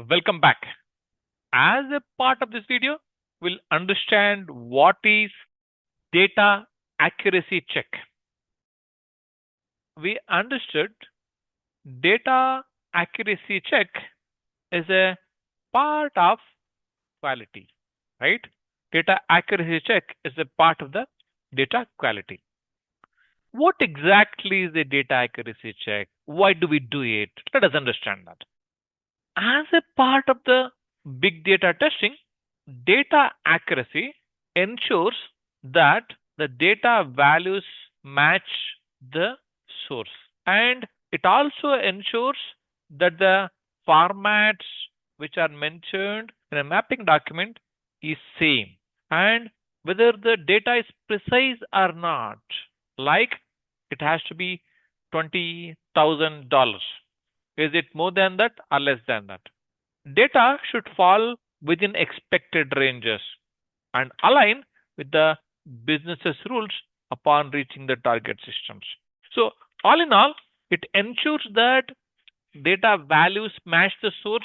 Welcome back. As a part of this video, we'll understand what is data accuracy check. We understood data accuracy check is a part of quality, right? Data accuracy check is a part of the data quality. What exactly is a data accuracy check? Why do we do it? Let us understand that. As a part of the big data testing, data accuracy ensures that the data values match the source, and it also ensures that the formats which are mentioned in a mapping document is same, and whether the data is precise or not, like it has to be $20,000. Is it more than that or less than that? Data should fall within expected ranges and align with the business's rules upon reaching the target systems. So, all in all, it ensures that data values match the source,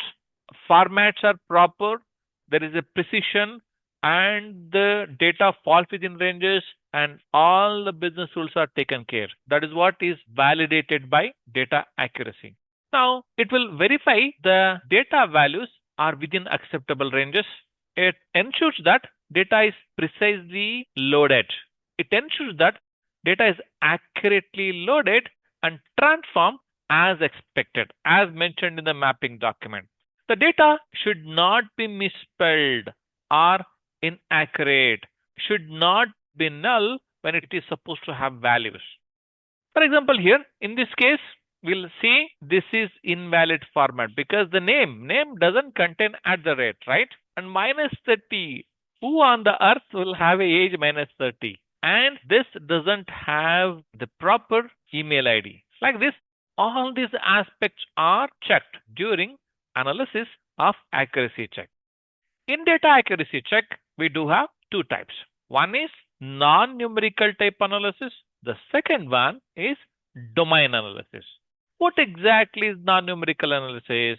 formats are proper, there is a precision, and the data falls within ranges, and all the business rules are taken care. That is what is validated by data accuracy. Now, it will verify the data values are within acceptable ranges. It ensures that data is precisely loaded. It ensures that data is accurately loaded and transformed as expected, as mentioned in the mapping document. The data should not be misspelled or inaccurate, should not be null when it is supposed to have values. For example, here in this case, we'll see this is invalid format because the name doesn't contain at the rate, right? And minus 30. Who on the earth will have a age minus 30? And this doesn't have the proper email ID. Like this, all these aspects are checked during analysis of accuracy check. In data accuracy check, we do have two types. One is non-numerical type analysis. The second one is domain analysis. What exactly is non-numerical analysis?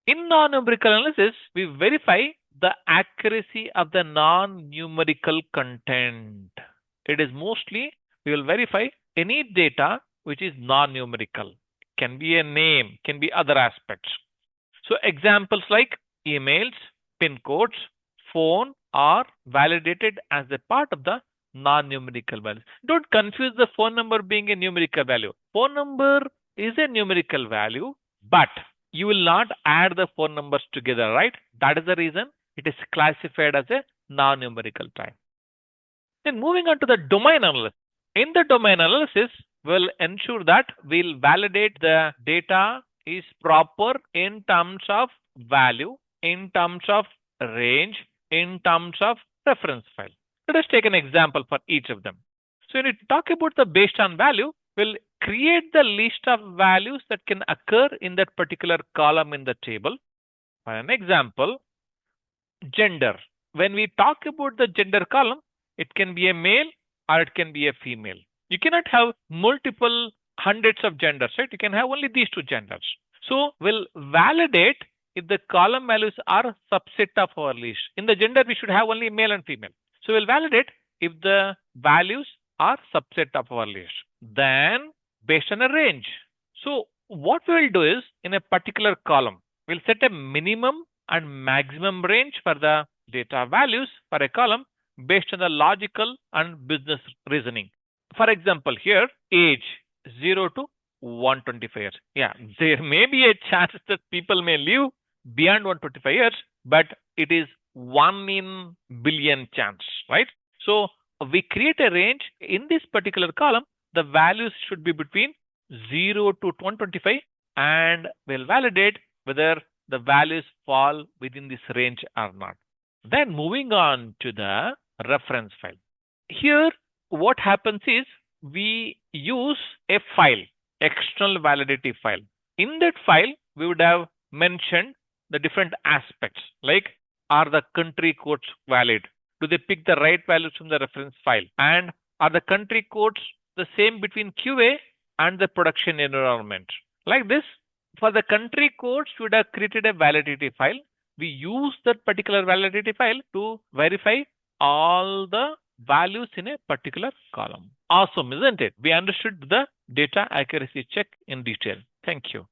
In non-numerical analysis, we verify the accuracy of the non-numerical content. It is mostly, we will verify any data which is non-numerical. Can be a name, can be other aspects. So examples like emails, PIN codes, phone are validated as a part of the non-numerical values. Don't confuse the phone number being a numerical value. Phone number is a numerical value, but you will not add the phone numbers together, right? That is the reason it is classified as a non-numerical type. Then moving on to the domain analysis. In the domain analysis, we'll ensure that we'll validate the data is proper in terms of value, in terms of range, in terms of reference file. Let us take an example for each of them. So when we talk about the based on value, we'll create the list of values that can occur in that particular column in the table. For an example, gender. When we talk about the gender column, it can be a male or it can be a female. You cannot have multiple hundreds of genders, right? You can have only these two genders. So we'll validate if the column values are a subset of our list. In the gender, we should have only male and female. So we'll validate if the values are subset of our list. Then based on a range. So what we'll do is in a particular column, we'll set a minimum and maximum range for the data values for a column based on the logical and business reasoning. For example, here age 0 to 125 years. Yeah, there may be a chance that people may live beyond 125 years, but it is 1 in billion chance, right? So we create a range in this particular column. The values should be between 0 to 125, and we'll validate whether the values fall within this range or not. Then moving on to the reference file. Here, what happens is we use a file, external validative file. In that file, we would have mentioned the different aspects, like are the country codes valid? Do they pick the right values from the reference file? And are the country codes the same between QA and the production environment? Like this, For the country codes, we would have created a validity file. We use that particular validity file to verify all the values in a particular column. Awesome, isn't it? We understood the data accuracy check in detail. Thank you.